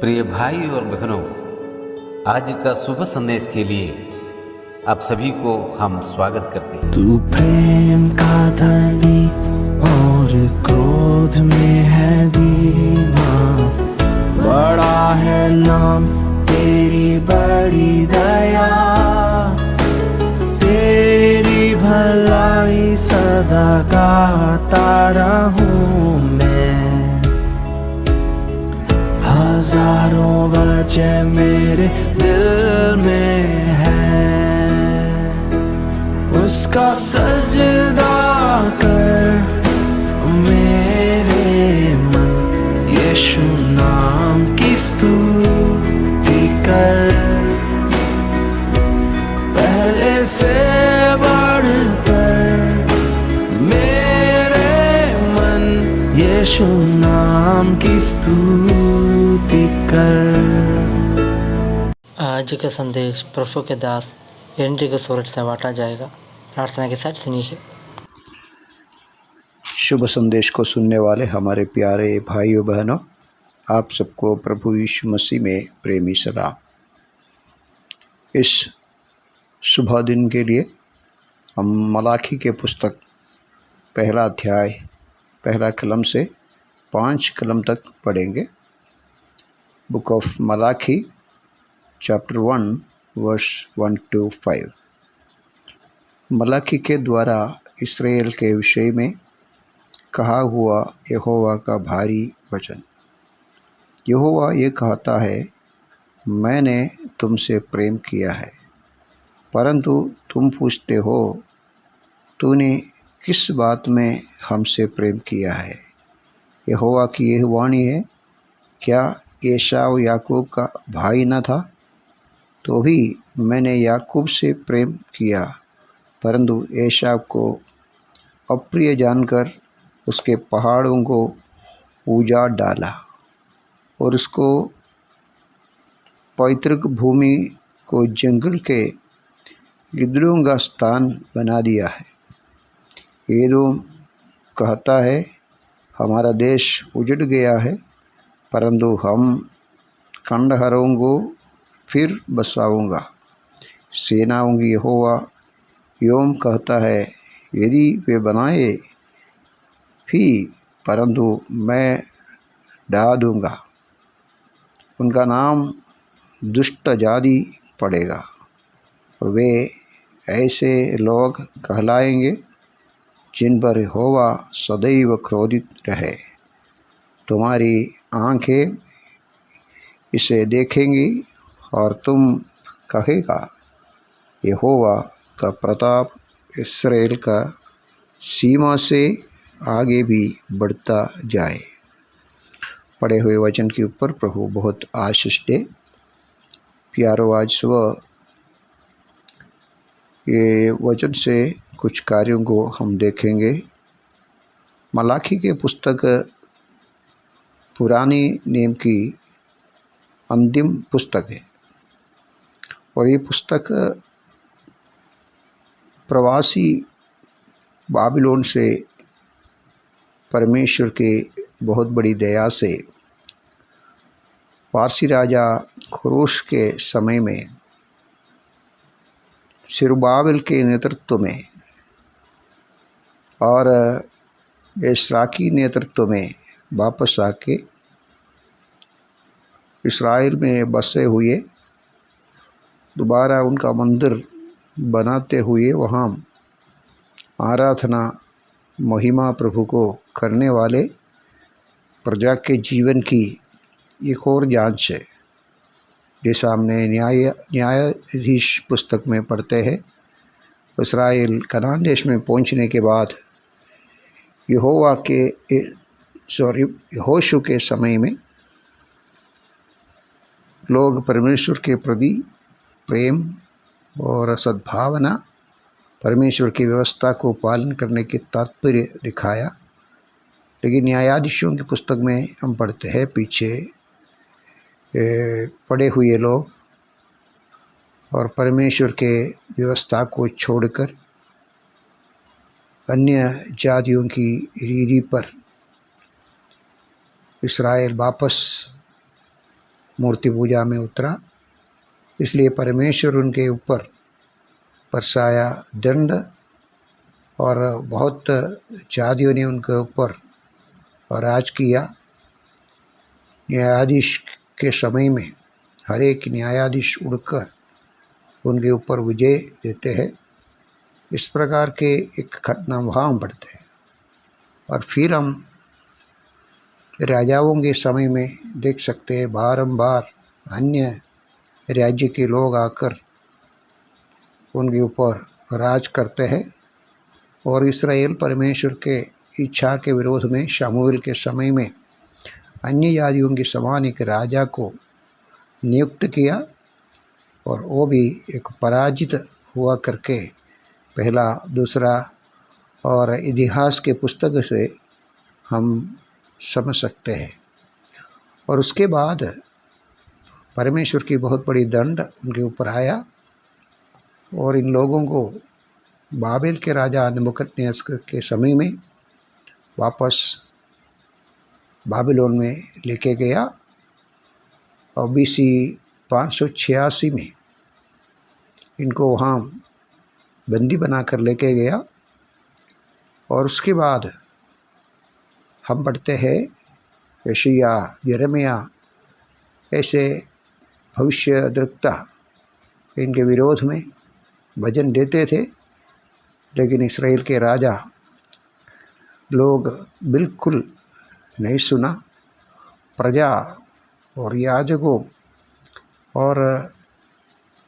प्रिय भाई और बहनों, आज का शुभ संदेश के लिए आप सभी को हम स्वागत करते हैं। तू प्रेम का धनी और क्रोध में है धीमा, बड़ा है नाम तेरी बड़ी दया, तेरी भलाई सदा गाता रहूं मैं। हजारों वजह मेरे दिल में है, उसका सजदा कर मेरे मन, यीशु नाम की स्तुति कर। पहले से बढ़कर मेरे मन, यीशु नाम की स्तुति कर। आज का संदेश प्रभु के दास एंड्रिक सोरेट से बांटा जाएगा। प्रार्थना के साथ सुनिए। शुभ संदेश को सुनने वाले हमारे प्यारे भाइयों बहनों, आप सबको प्रभु यीशु मसीह में प्रेमी सलाम। इस शुभ दिन के लिए हम मलाकी के पुस्तक पहला अध्याय पहला कलम से 5 कलम तक पढ़ेंगे। Book of Malachi chapter 1 verse 1 to 5। Malachi के द्वारा इस्राएल के विषय में कहा हुआ यहोवा का भारी वचन। यहोवा ये कहता है, मैंने तुमसे प्रेम किया है, परंतु तुम पूछते हो तूने किस बात में हमसे प्रेम किया है। यहोवा की यह वाणी है, क्या एसाव याकूब का भाई न था? तो भी मैंने याकूब से प्रेम किया, परंतु एसाव को अप्रिय जानकर उसके पहाड़ों को उजाड़ डाला और उसको पैतृक भूमि को जंगल के गिद्धों का स्थान बना दिया है। एदोम कहता है, हमारा देश उजड़ गया है, परंतु हम खंडहरों को फिर बसाऊंगा। सेनाओं की यहोवा योम कहता है, यदि वे बनाए भी, परंतु मैं ढा दूंगा। उनका नाम दुष्ट जाति पड़ेगा और वे ऐसे लोग कहलाएंगे जिन पर यहोवा सदैव क्रोधित रहे। तुम्हारी आँखें इसे देखेंगी और तुम कहेगा, यहोवा का प्रताप इस्राएल का सीमा से आगे भी बढ़ता जाए। पढ़े हुए वचन के ऊपर प्रभु बहुत आशीष दे। प्यारो, आज सुबह ये वचन से कुछ कार्यों को हम देखेंगे। मलाकी के पुस्तक पुरानी नियम की अंतिम पुस्तक है और ये पुस्तक प्रवासी बाबिलोन से परमेश्वर के बहुत बड़ी दया से पारसी राजा खुरोश के समय में सिरुबाबिल के नेतृत्व में और एसराकी नेतृत्व में वापस आके इस्राएल में बसे हुए, दोबारा उनका मंदिर बनाते हुए वहाँ आराधना महिमा प्रभु को करने वाले प्रजा के जीवन की एक और जांच है। जैसा हमने न्यायाधीश पुस्तक में पढ़ते हैं, इस्राएल कनान देश में पहुंचने के बाद यहोशू के समय में लोग परमेश्वर के प्रति प्रेम और सद्भावना, परमेश्वर की व्यवस्था को पालन करने के तात्पर्य दिखाया। लेकिन न्यायाधीशों की पुस्तक में हम पढ़ते हैं, पीछे पड़े हुए लोग और परमेश्वर के व्यवस्था को छोड़कर अन्य जातियों की रीति पर इस्राएल वापस मूर्ति पूजा में उतरा, इसलिए परमेश्वर उनके ऊपर बरसाया दंड और बहुत जातियों ने उनके ऊपर राज किया। न्यायाधीश के समय में हर एक न्यायाधीश उड़कर उनके ऊपर विजय देते हैं। इस प्रकार के एक घटना वहाँ बढ़ते हैं। और फिर हम राजाओं के समय में देख सकते हैं, बारंबार अन्य राज्य के लोग आकर उनके ऊपर राज करते हैं। और इस्राएल परमेश्वर के इच्छा के विरोध में शमूएल के समय में अन्य जातियों के समान एक राजा को नियुक्त किया, और वो भी एक पराजित हुआ करके पहला दूसरा और इतिहास के पुस्तक से हम समझ सकते हैं। और उसके बाद परमेश्वर की बहुत बड़ी दंड उनके ऊपर आया, और इन लोगों को बाबेल के राजा नबूकदनेस्सर के समय में वापस बाबिलोन में लेके गया, और BC 586 में इनको वहाँ बंदी बनाकर लेके गया। और उसके बाद हम पढ़ते हैं यशायाह, यिर्मयाह ऐसे भविष्यद्वक्ता इनके विरोध में वचन देते थे, लेकिन इस्राएल के राजा लोग बिल्कुल नहीं सुना। प्रजा और याजकों और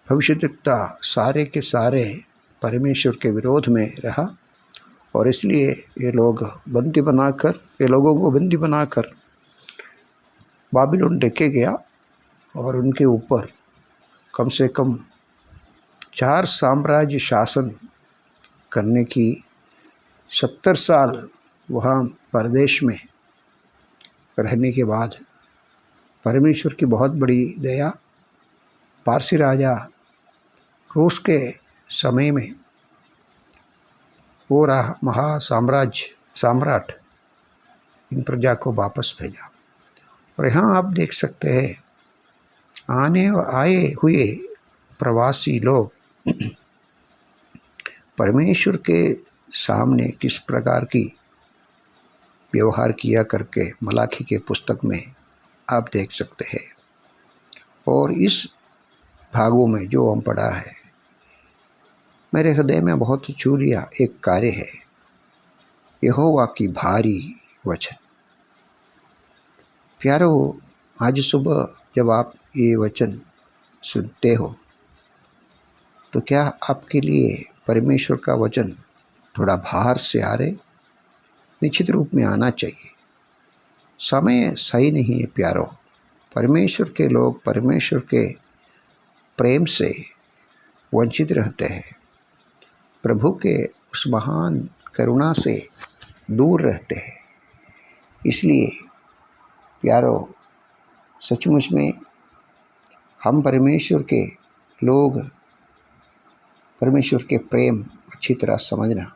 भविष्यद्वक्ता सारे के सारे परमेश्वर के विरोध में रहा, और इसलिए ये लोगों को बंदी बनाकर बाबिलोन लेके गया। और उनके ऊपर कम से कम 4 साम्राज्य शासन करने की 70 साल वहाँ परदेश में रहने के बाद परमेश्वर की बहुत बड़ी दया, पारसी राजा क्रूस के समय में वो सम्राट इन प्रजा को वापस भेजा। और यहाँ आप देख सकते हैं आए हुए प्रवासी लोग परमेश्वर के सामने किस प्रकार की व्यवहार किया करके मलाकी के पुस्तक में आप देख सकते हैं। और इस भागों में जो हम पढ़ा है, मेरे हृदय में बहुत छू लिया एक कार्य है, यहोवा की भारी वचन। प्यारो, आज सुबह जब आप ये वचन सुनते हो तो क्या आपके लिए परमेश्वर का वचन थोड़ा बाहर से आ रहे? निश्चित रूप में आना चाहिए। समय सही नहीं है प्यारो। परमेश्वर के लोग परमेश्वर के प्रेम से वंचित रहते हैं, प्रभु के उस महान करुणा से दूर रहते हैं। इसलिए प्यारो, सचमुच में हम परमेश्वर के लोग परमेश्वर के प्रेम अच्छी तरह समझना।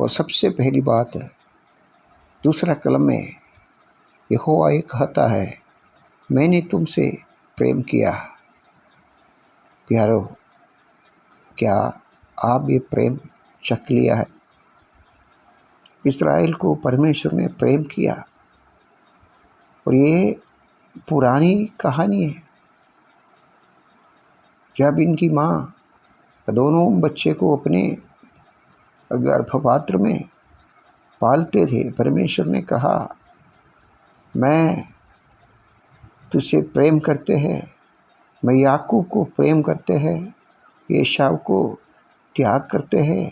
और सबसे पहली बात, दूसरा कलम में यहोवा ये कहता है, मैंने तुमसे प्रेम किया। प्यारो, क्या आप ये प्रेम चख लिया है? इस्राएल को परमेश्वर ने प्रेम किया, और ये पुरानी कहानी है। जब इनकी माँ दोनों बच्चे को अपने गर्भपात्र में पालते थे, परमेश्वर ने कहा, मैं तुझसे प्रेम करते हैं, मैं याकूब को प्रेम करते हैं, एसाव को त्याग करते हैं।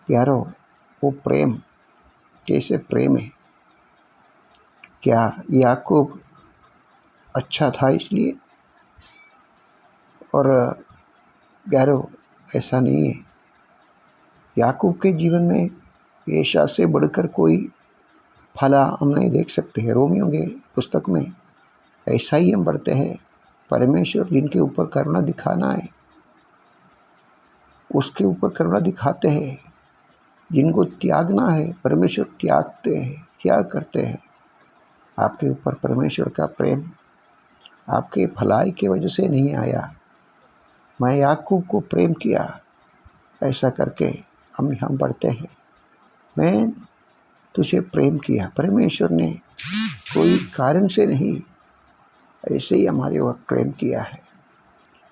प्यारो, वो प्रेम कैसे प्रेम है? क्या याकूब अच्छा था इसलिए? और प्यारो, ऐसा नहीं है। याकूब के जीवन में एशा से बढ़कर कोई फला हम नहीं देख सकते हैं। रोमियों के पुस्तक में ऐसा ही हम पढ़ते हैं, परमेश्वर जिनके ऊपर करुणा दिखाना है उसके ऊपर करुणा दिखाते हैं, जिनको त्यागना है परमेश्वर त्याग करते हैं। आपके ऊपर परमेश्वर का प्रेम आपके भलाई की वजह से नहीं आया, मैं याकूब को प्रेम किया। ऐसा करके हम पढ़ते हैं, मैं तुझे प्रेम किया। परमेश्वर ने कोई कारण से नहीं, ऐसे ही हमारे ओर प्रेम किया है,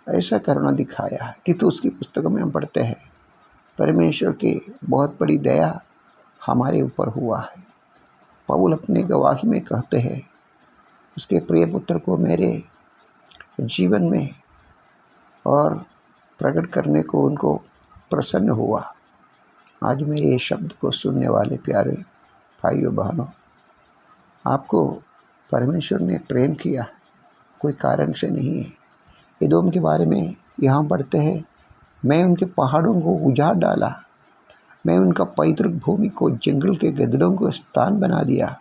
ऐसा करुणा दिखाया है। कि तो उसकी पुस्तकों में हम पढ़ते हैं परमेश्वर की बहुत बड़ी दया हमारे ऊपर हुआ है। पौलुस अपने गवाही में कहते हैं, उसके प्रिय पुत्र को मेरे जीवन में और प्रकट करने को उनको प्रसन्न हुआ। आज मेरे ये शब्द को सुनने वाले प्यारे भाइयों बहनों, आपको परमेश्वर ने प्रेम किया, कोई कारण से नहीं है। एदोम के बारे में यहाँ पढ़ते हैं, मैं उनके पहाड़ों को उजाड़ डाला, मैं उनका पैतृक भूमि को जंगल के गदरों को स्थान बना दिया,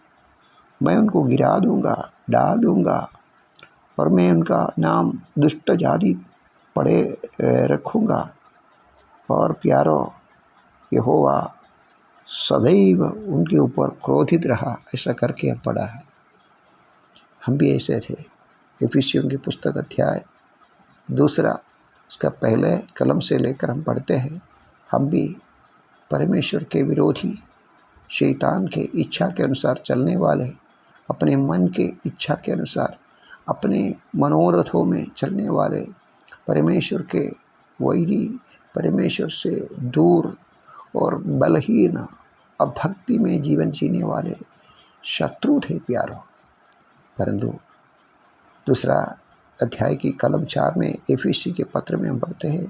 मैं उनको गिरा दूंगा, डाल दूंगा, और मैं उनका नाम दुष्ट जाति पड़े रखूँगा। और प्यारो, यहोवा सदैव उनके ऊपर क्रोधित रहा, ऐसा करके हम पढ़ा है। हम भी ऐसे थे। इफिसियों की पुस्तक अध्याय 2 उसका पहले कलम से लेकर हम पढ़ते हैं, हम भी परमेश्वर के विरोधी, शैतान के इच्छा के अनुसार चलने वाले, अपने मन के इच्छा के अनुसार, अपने मनोरथों में चलने वाले, परमेश्वर के वैरी, परमेश्वर से दूर और बलहीन, अभक्ति में जीवन जीने वाले शत्रु थे प्यारो। परंतु 2 अध्याय की कलम 4 में एफिसी के पत्र में हम पढ़ते हैं,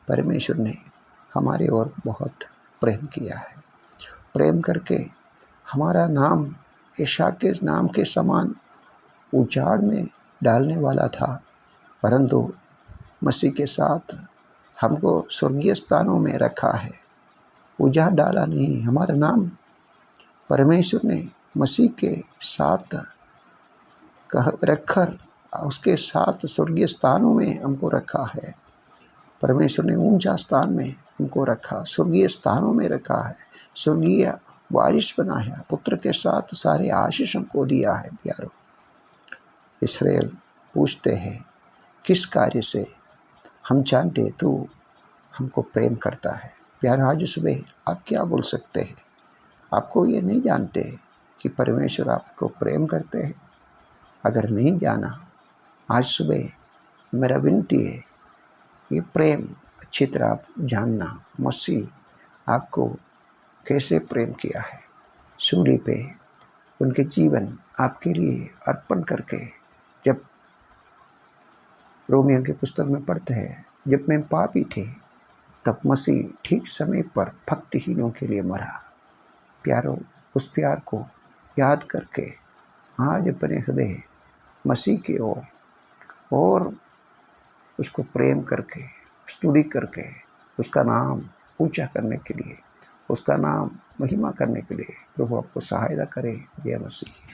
परमेश्वर ने हमारे ओर बहुत प्रेम किया है। प्रेम करके हमारा नाम यशा के नाम के समान उजाड़ में डालने वाला था, परंतु मसीह के साथ हमको स्वर्गीय स्थानों में रखा है। उजाड़ डाला नहीं, हमारा नाम परमेश्वर ने मसीह के साथ रखकर उसके साथ स्वर्गीय स्थानों में हमको रखा है। परमेश्वर ने ऊंचा स्थान में हमको रखा, स्वर्गीय स्थानों में रखा है, स्वर्गीय वारिस बनाया, पुत्र के साथ सारे आशीष हमको दिया है। प्यारो, इस्राएल पूछते हैं, किस कार्य से हम जानते तू हमको प्रेम करता है। प्यारो, आज सुबह आप क्या बोल सकते हैं? आपको ये नहीं जानते कि परमेश्वर आपको प्रेम करते हैं? अगर नहीं जाना, आज सुबह मेरा विनती है, ये प्रेम अच्छी तरह आप जानना। मसीह आपको कैसे प्रेम किया है, सूली पे उनके जीवन आपके लिए अर्पण करके। जब रोमियो की पुस्तक में पढ़ते हैं, जब मैं पापी थे तब मसीह ठीक समय पर भक्तिहीनों के लिए मरा। प्यारो, उस प्यार को याद करके आज अपने हृदय मसीह की ओर और उसको प्रेम करके, स्तुति करके, उसका नाम ऊंचा करने के लिए, उसका नाम महिमा करने के लिए प्रभु आपको सहायता करे। जय मसीह।